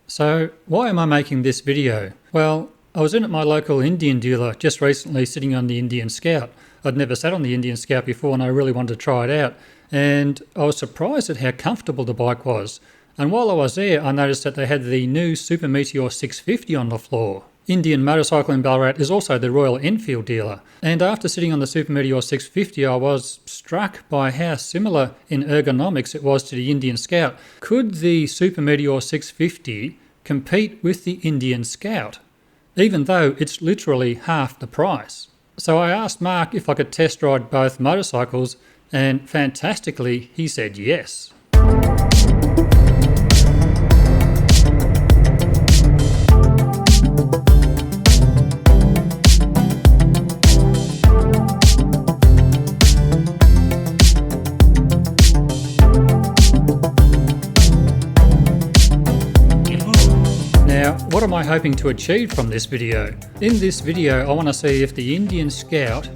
So why am I making this video? Well, I was in at my local Indian dealer just recently sitting on the Indian Scout. I'd never sat on the Indian Scout before and I really wanted to try it out. And I was surprised at how comfortable the bike was. And while I was there, I noticed that they had the new Super Meteor 650 on the floor. Indian Motorcycle in Ballarat is also the Royal Enfield dealer. And after sitting on the Super Meteor 650, I was struck by how similar in ergonomics it was to the Indian Scout. Could the Super Meteor 650 compete with the Indian Scout, even though it's literally half the price? So I asked Mark if I could test ride both motorcycles, and fantastically, he said yes. Now, what am I hoping to achieve from this video? In this video, I want to see if the Indian Scout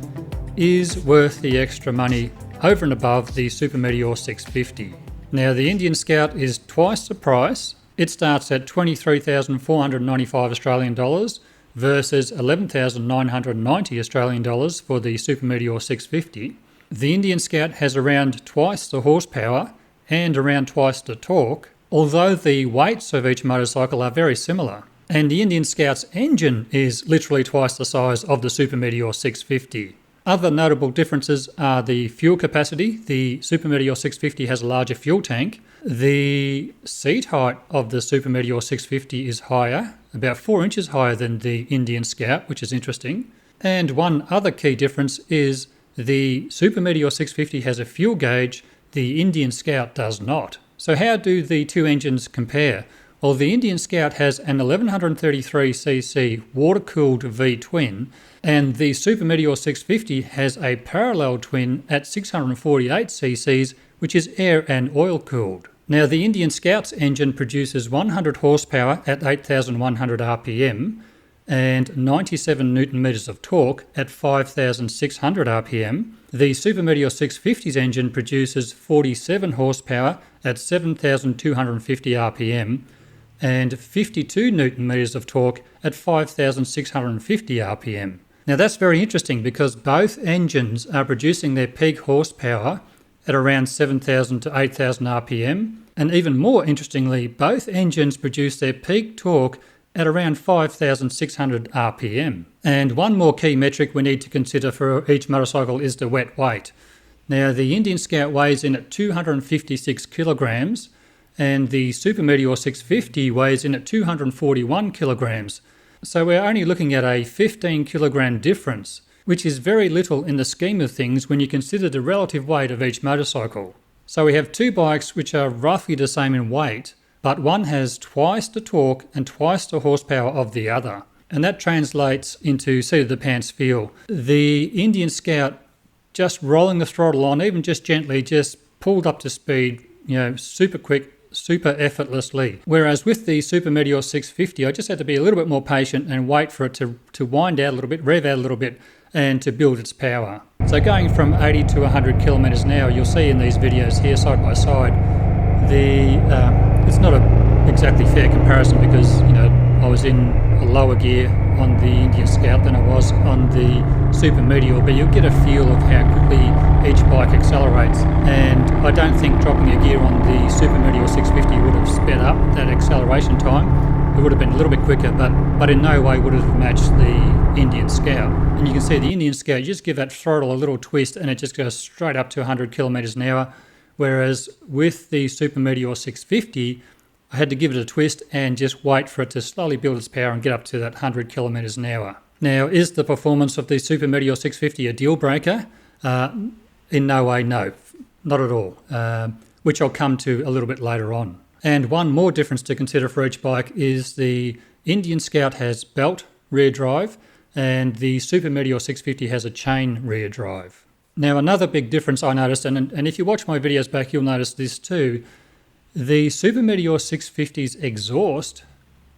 is worth the extra money over and above the Super Meteor 650. Now, the Indian Scout is twice the price. It starts at 23,495 Australian dollars versus 11,990 Australian dollars for the Super Meteor 650. The Indian Scout has around twice the horsepower and around twice the torque, although the weights of each motorcycle are very similar. And the Indian Scout's engine is literally twice the size of the Super Meteor 650. Other notable differences are the fuel capacity. The Super Meteor 650 has a larger fuel tank. The seat height of the Super Meteor 650 is higher, about 4 inches higher than the Indian Scout, which is interesting. And one other key difference is the Super Meteor 650 has a fuel gauge, the Indian Scout does not. So how do the two engines compare? Well, the Indian Scout has an 1133cc water-cooled V-twin, and the Super Meteor 650 has a parallel twin at 648cc, which is air and oil-cooled. Now, the Indian Scout's engine produces 100 horsepower at 8,100 RPM and 97 Newton meters of torque at 5,600 RPM. The Super Meteor 650's engine produces 47 horsepower at 7,250 RPM and 52 Newton meters of torque at 5,650 RPM. Now that's very interesting because both engines are producing their peak horsepower at around 7,000 to 8,000 RPM, and even more interestingly, both engines produce their peak torque at around 5,600 RPM. And one more key metric we need to consider for each motorcycle is the wet weight. Now, the Indian Scout weighs in at 256 kilograms and the Super Meteor 650 weighs in at 241 kilograms. So we're only looking at a 15 kilogram difference, which is very little in the scheme of things when you consider the relative weight of each motorcycle. So we have two bikes which are roughly the same in weight, but one has twice the torque and twice the horsepower of the other. And that translates into seat of the pants feel. The Indian Scout, just rolling the throttle on, even just gently, just pulled up to speed, super quick, super effortlessly. Whereas with the Super Meteor 650, I just had to be a little bit more patient and wait for it to wind out a little bit, rev out a little bit, and to build its power. So going from 80 to 100 kilometers an hour, you'll see in these videos here side by side, it's not a exactly fair comparison because I was in a lower gear on the Indian Scout than I was on the Super Meteor, but you'll get a feel of how quickly each bike accelerates. And I don't think dropping a gear on the Super Meteor 650 would have sped up that acceleration time. It would have been a little bit quicker, but in no way would it have matched the Indian Scout. And you can see the Indian Scout, you just give that throttle a little twist and it just goes straight up to 100 kilometers an hour. Whereas with the Super Meteor 650, I had to give it a twist and just wait for it to slowly build its power and get up to that 100 kilometers an hour. Now, is the performance of the Super Meteor 650 a deal breaker? In no way, no, not at all, which I'll come to a little bit later on. And one more difference to consider for each bike is the Indian Scout has belt rear drive and the Super Meteor 650 has a chain rear drive. Now, another big difference I noticed, and if you watch my videos back, you'll notice this too, the Super Meteor 650's exhaust,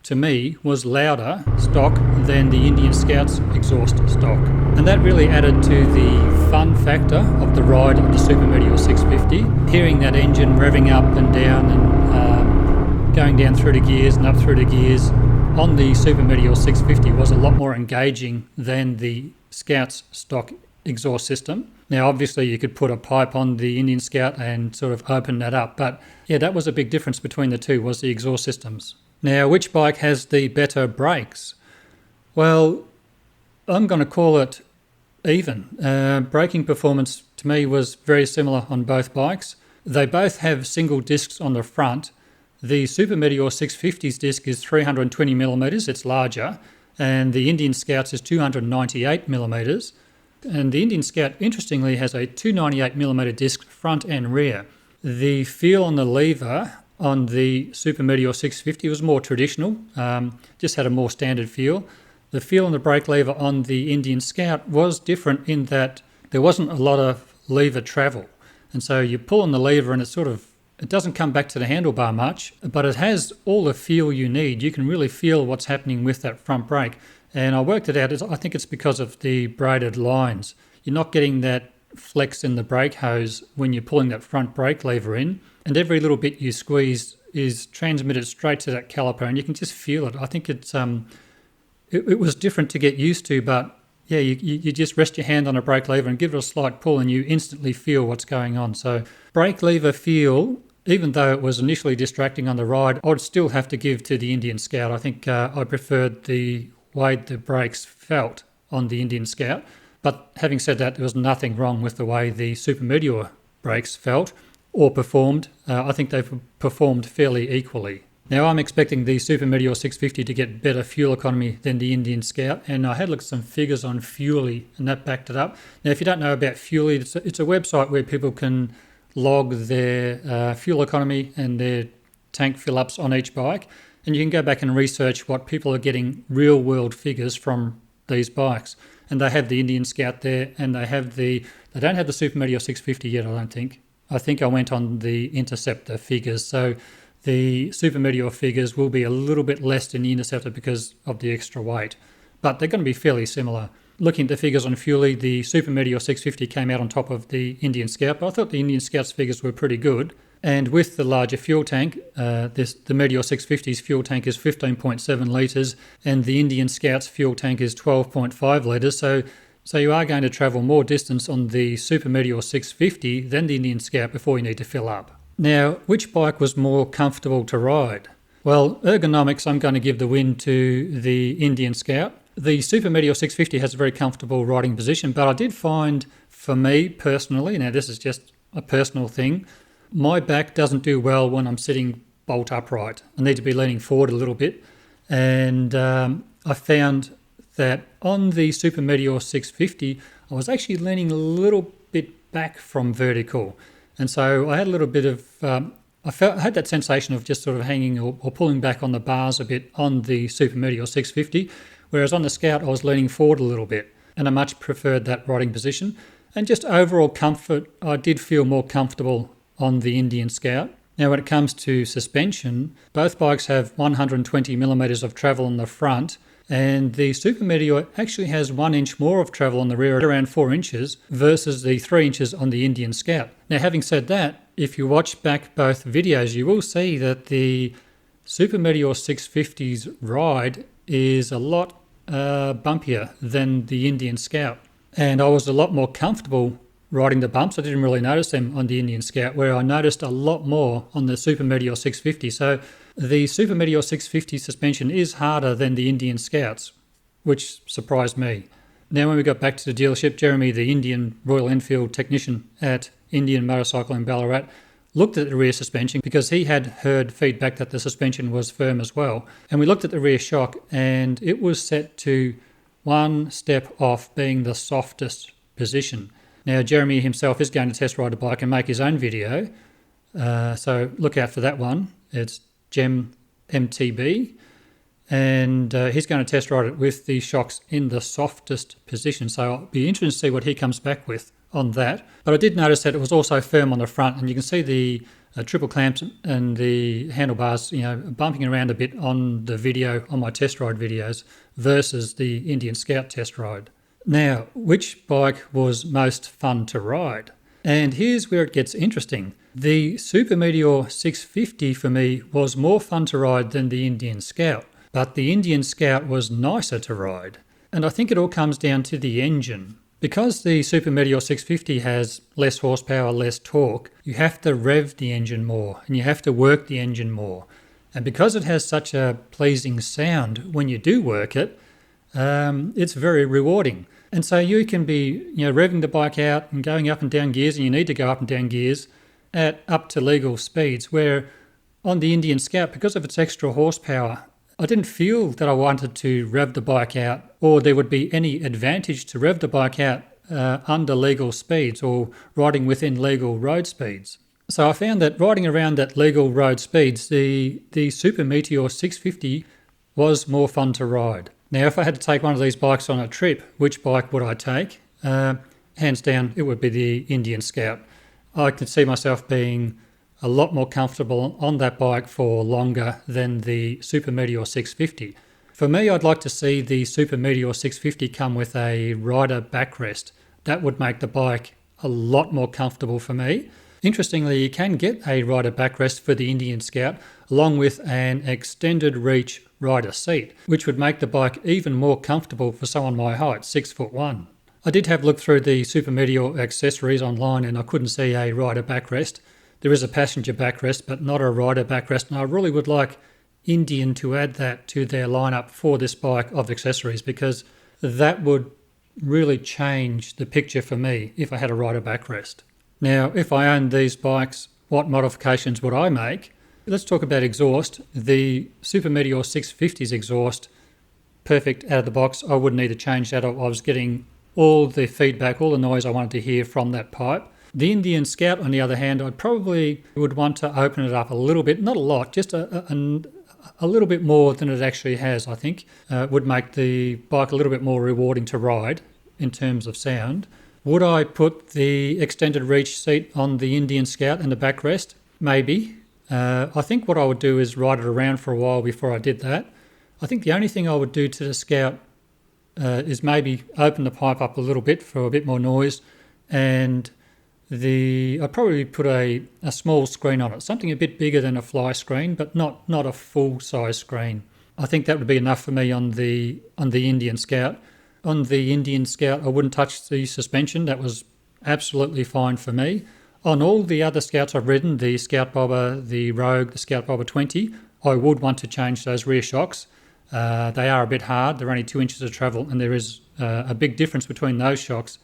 to me, was louder stock than the Indian Scout's exhaust stock. And that really added to the fun factor of the ride of the Super Meteor 650. Hearing that engine revving up and down and going down through the gears and up through the gears on the Super Meteor 650 was a lot more engaging than the Scout's stock exhaust system. Now, obviously, you could put a pipe on the Indian Scout and sort of open that up, but yeah, that was a big difference between the two, was the exhaust systems. Now, which bike has the better brakes? Well, I'm going to call it even. Braking performance to me was very similar on both bikes. They both have single discs on the front. The Super Meteor 650's disc is 320 millimeters, it's larger, and the Indian Scout's is 298 millimeters. And the Indian Scout, interestingly, has a 298 millimeter disc front and rear. The feel on the lever on the Super Meteor 650 was more traditional, just had a more standard feel. The feel on the brake lever on the Indian Scout was different in that there wasn't a lot of lever travel. And so you pull on the lever and it doesn't come back to the handlebar much, but it has all the feel you need. You can really feel what's happening with that front brake. And I worked it out. I think it's because of the braided lines. You're not getting that flex in the brake hose when you're pulling that front brake lever in. And every little bit you squeeze is transmitted straight to that caliper, and you can just feel it. I think it was different to get used to, but yeah, you just rest your hand on a brake lever and give it a slight pull and you instantly feel what's going on. So brake lever feel, even though it was initially distracting on the ride, I would still have to give to the Indian Scout. I think I preferred the way the brakes felt on the Indian Scout. But having said that, there was nothing wrong with the way the Super Meteor brakes felt or performed. I think they've performed fairly equally. Now, I'm expecting the Super Meteor 650 to get better fuel economy than the Indian Scout, and I had looked at some figures on Fuely, and that backed it up. Now, if you don't know about Fuely, it's a website where people can log their fuel economy and their tank fill-ups on each bike, and you can go back and research what people are getting real-world figures from these bikes. And they have the Indian Scout there, and they don't have the Super Meteor 650 yet, I don't think. I think I went on the Interceptor figures, so the Super Meteor figures will be a little bit less than the Interceptor because of the extra weight, but they're going to be fairly similar. Looking at the figures on Fuely, the Super Meteor 650 came out on top of the Indian Scout, but I thought the Indian Scout's figures were pretty good. And with the larger fuel tank, the Meteor 650's fuel tank is 15.7 litres and the Indian Scout's fuel tank is 12.5 litres. So you are going to travel more distance on the Super Meteor 650 than the Indian Scout before you need to fill up. Now, which bike was more comfortable to ride? Well, ergonomics, I'm going to give the win to the Indian Scout. The Super Meteor 650 has a very comfortable riding position, but I did find, for me personally, now this is just a personal thing, my back doesn't do well when I'm sitting bolt upright. I need to be leaning forward a little bit. And I found that on the Super Meteor 650, I was actually leaning a little bit back from vertical. And so I had a little bit of, I had that sensation of just sort of hanging or pulling back on the bars a bit on the Super Meteor 650, whereas on the Scout I was leaning forward a little bit, and I much preferred that riding position. And just overall comfort, I did feel more comfortable on the Indian Scout. Now, when it comes to suspension, both bikes have 120 millimeters of travel on the front, and the Super Meteor actually has 1 inch more of travel on the rear at around 4 inches versus the 3 inches on the Indian Scout. Now, having said that, if you watch back both videos, you will see that the Super Meteor 650's ride is a lot bumpier than the Indian Scout. And I was a lot more comfortable riding the bumps. I didn't really notice them on the Indian Scout, where I noticed a lot more on the Super Meteor 650. So the Super Meteor 650 suspension is harder than the Indian Scouts, which surprised me. Now, when we got back to the dealership, Jeremy, the Indian Royal Enfield technician at Indian Motorcycle in Ballarat, looked at the rear suspension because he had heard feedback that the suspension was firm as well. And we looked at the rear shock and it was set to 1 step off being the softest position. Now, Jeremy himself is going to test ride a bike and make his own video, so look out for that one. It's Gem MTB, and he's going to test ride it with the shocks in the softest position, so I'll be interested to see what he comes back with on that. But I did notice that it was also firm on the front, and you can see the triple clamps and the handlebars, bumping around a bit on the video, on my test ride videos, versus the Indian Scout test ride. Now, which bike was most fun to ride? And here's where it gets interesting. The Super Meteor 650 for me was more fun to ride than the Indian Scout, but the Indian Scout was nicer to ride. And I think it all comes down to the engine. Because the Super Meteor 650 has less horsepower, less torque, you have to rev the engine more and you have to work the engine more. And because it has such a pleasing sound when you do work it, it's very rewarding. And so you can be, revving the bike out and going up and down gears, and you need to go up and down gears at up to legal speeds, where on the Indian Scout, because of its extra horsepower, I didn't feel that I wanted to rev the bike out, or there would be any advantage to rev the bike out under legal speeds or riding within legal road speeds. So I found that riding around at legal road speeds, the Super Meteor 650 was more fun to ride. Now, if I had to take one of these bikes on a trip, which bike would I take? Hands down, it would be the Indian Scout. I could see myself being a lot more comfortable on that bike for longer than the Super Meteor 650. For me, I'd like to see the Super Meteor 650 come with a rider backrest. That would make the bike a lot more comfortable for me. Interestingly, you can get a rider backrest for the Indian Scout along with an extended reach rider seat, which would make the bike even more comfortable for someone my height, 6'1". I did have a look through the Super Meteor accessories online and I couldn't see a rider backrest. There is a passenger backrest, but not a rider backrest, and I really would like Indian to add that to their lineup for this bike of accessories, because that would really change the picture for me if I had a rider backrest. Now, if I owned these bikes, what modifications would I make? Let's talk about exhaust. The Super Meteor 650's exhaust, perfect out of the box. I wouldn't need to change that. I was getting all the feedback, all the noise I wanted to hear from that pipe. The Indian Scout, on the other hand, I probably would want to open it up a little bit, not a lot, just a little bit more than it actually has, I think. Would make the bike a little bit more rewarding to ride in terms of sound. Would I put the extended reach seat on the Indian Scout and the backrest? Maybe. I think what I would do is ride it around for a while before I did that. I think the only thing I would do to the Scout is maybe open the pipe up a little bit for a bit more noise, and I'd probably put a small screen on it, something a bit bigger than a fly screen, but not a full size screen. I think that would be enough for me on the Indian Scout. On the Indian Scout, I wouldn't touch the suspension. That was absolutely fine for me. On all the other Scouts I've ridden, the Scout Bobber, the Rogue, the Scout Bobber 20, I would want to change those rear shocks. They are a bit hard. They're only 2 inches of travel, and there is a big difference between those shocks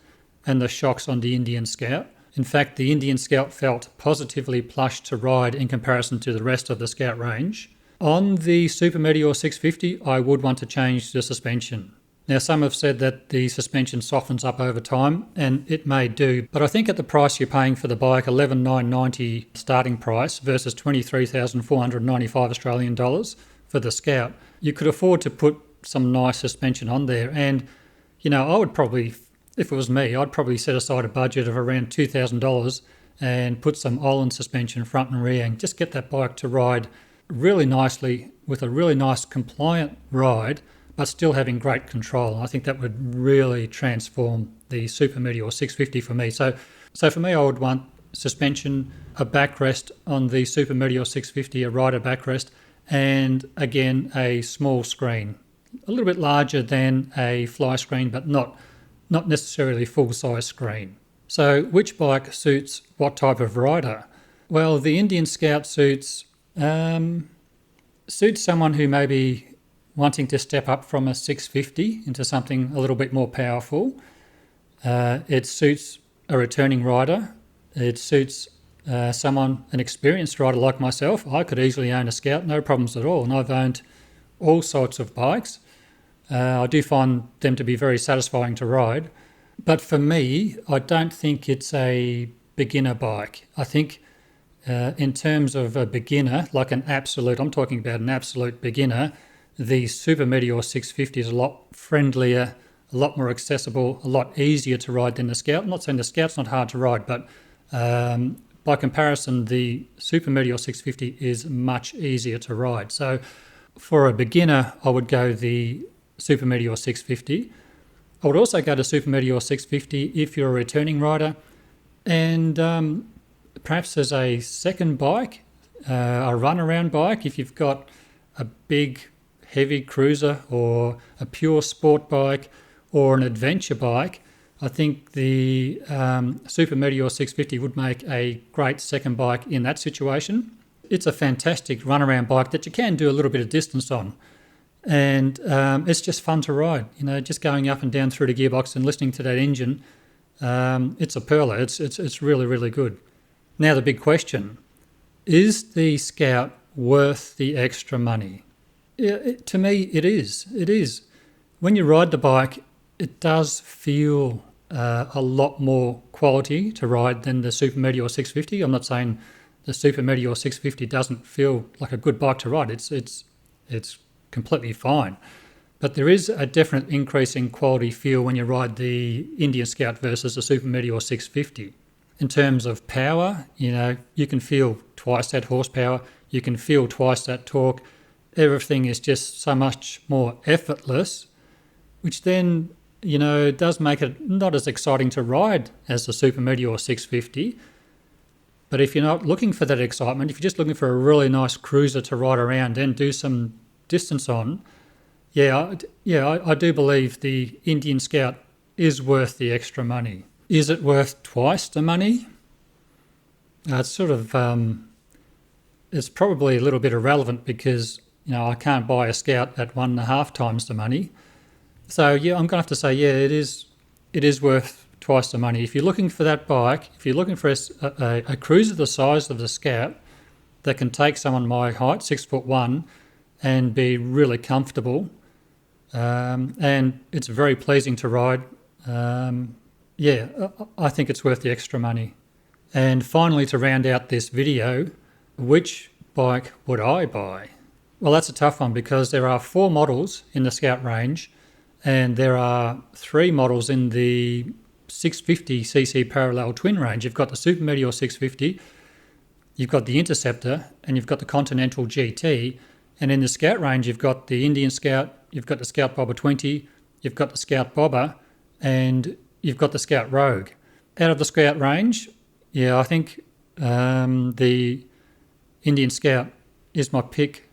and the shocks on the Indian Scout. In fact, the Indian Scout felt positively plush to ride in comparison to the rest of the Scout range. On the Super Meteor 650, I would want to change the suspension. Now, some have said that the suspension softens up over time, and it may do, but I think at the price you're paying for the bike, $11,990 starting price versus $23,495 Australian dollars for the Scout, you could afford to put some nice suspension on there. And, I would probably, if it was me, I'd probably set aside a budget of around $2,000 and put some Olin suspension front and rear and just get that bike to ride really nicely with a really nice compliant ride, but still having great control. I think that would really transform the Super Meteor 650 for me. So for me, I would want suspension, a backrest on the Super Meteor 650, a rider backrest, and again, a small screen. A little bit larger than a fly screen, but not necessarily full-size screen. So which bike suits what type of rider? Well, the Indian Scout suits someone who may be wanting to step up from a 650 into something a little bit more powerful. It suits a returning rider. It suits an experienced rider like myself. I could easily own a Scout, no problems at all, and I've owned all sorts of bikes. I do find them to be very satisfying to ride. But for me, I don't think it's a beginner bike. I think in terms of a beginner, like I'm talking about an absolute beginner, the Super Meteor 650 is a lot friendlier, a lot more accessible, a lot easier to ride than the Scout. I'm not saying the Scout's not hard to ride, but by comparison, the Super Meteor 650 is much easier to ride. So for a beginner, I would go the Super Meteor 650. I would also go to Super Meteor 650 if you're a returning rider. And perhaps as a second bike, a run-around bike, if you've got a big heavy cruiser or a pure sport bike or an adventure bike, I think the Super Meteor 650 would make a great second bike in that situation. It's a fantastic run-around bike that you can do a little bit of distance on. And it's just fun to ride, just going up and down through the gearbox and listening to that engine. It's a pearler. It's really, really good. Now the big question, is the Scout worth the extra money? To me, it is. It is. When you ride the bike, it does feel a lot more quality to ride than the Super Meteor 650. I'm not saying the Super Meteor 650 doesn't feel like a good bike to ride. It's completely fine. But there is a definite increase in quality feel when you ride the Indian Scout versus the Super Meteor 650. In terms of power, you can feel twice that horsepower, you can feel twice that torque. Everything is just so much more effortless, which then, does make it not as exciting to ride as the Super Meteor 650. But if you're not looking for that excitement, if you're just looking for a really nice cruiser to ride around and do some distance on, I do believe the Indian Scout is worth the extra money. Is it worth twice the money? It's sort of, it's probably a little bit irrelevant because, I can't buy a Scout at 1.5 times the money. So I'm going to have to say, it is worth twice the money. If you're looking for that bike, if you're looking for a cruiser the size of the Scout that can take someone my height, 6'1", and be really comfortable, and it's very pleasing to ride, I think it's worth the extra money. And finally, to round out this video, which bike would I buy? Well, that's a tough one because there are 4 models in the Scout range and there are 3 models in the 650cc parallel twin range. You've got the Super Meteor 650, you've got the Interceptor, and you've got the Continental GT. And in the Scout range, you've got the Indian Scout, you've got the Scout Bobber 20, you've got the Scout Bobber, and you've got the Scout Rogue. Out of the Scout range, I think the Indian Scout is my pick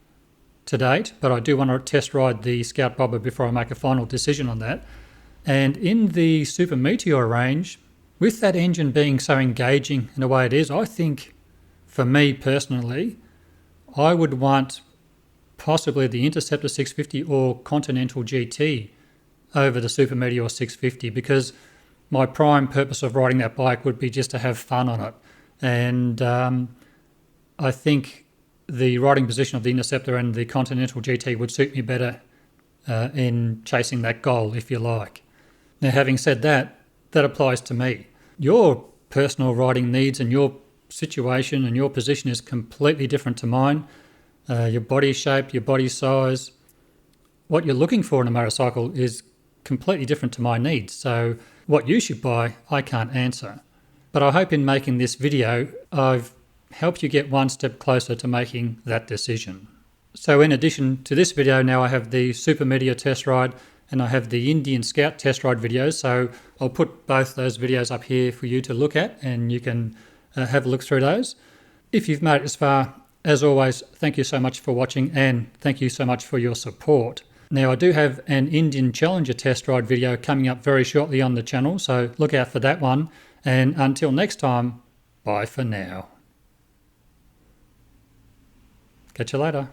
to date, but I do want to test ride the Scout Bobber before I make a final decision on that. And in the Super Meteor range, with that engine being so engaging in the way it is, I think, for me personally, I would want possibly the Interceptor 650 or Continental GT over the Super Meteor 650 because my prime purpose of riding that bike would be just to have fun on it. And I think the riding position of the Interceptor and the Continental GT would suit me better in chasing that goal, if you like. Now, having said that, that applies to me. Your personal riding needs and your situation and your position is completely different to mine. Your body shape, your body size, what you're looking for in a motorcycle is completely different to my needs. So what you should buy, I can't answer. But I hope in making this video, I've helped you get one step closer to making that decision. So in addition to this video, now I have the Super Meteor test ride and I have the Indian Scout test ride videos. So I'll put both those videos up here for you to look at and you can have a look through those. If you've made it this far, as always, thank you so much for watching and thank you so much for your support. Now, I do have an Indian Challenger test ride video coming up very shortly on the channel, so look out for that one. And until next time, bye for now. Catch you later.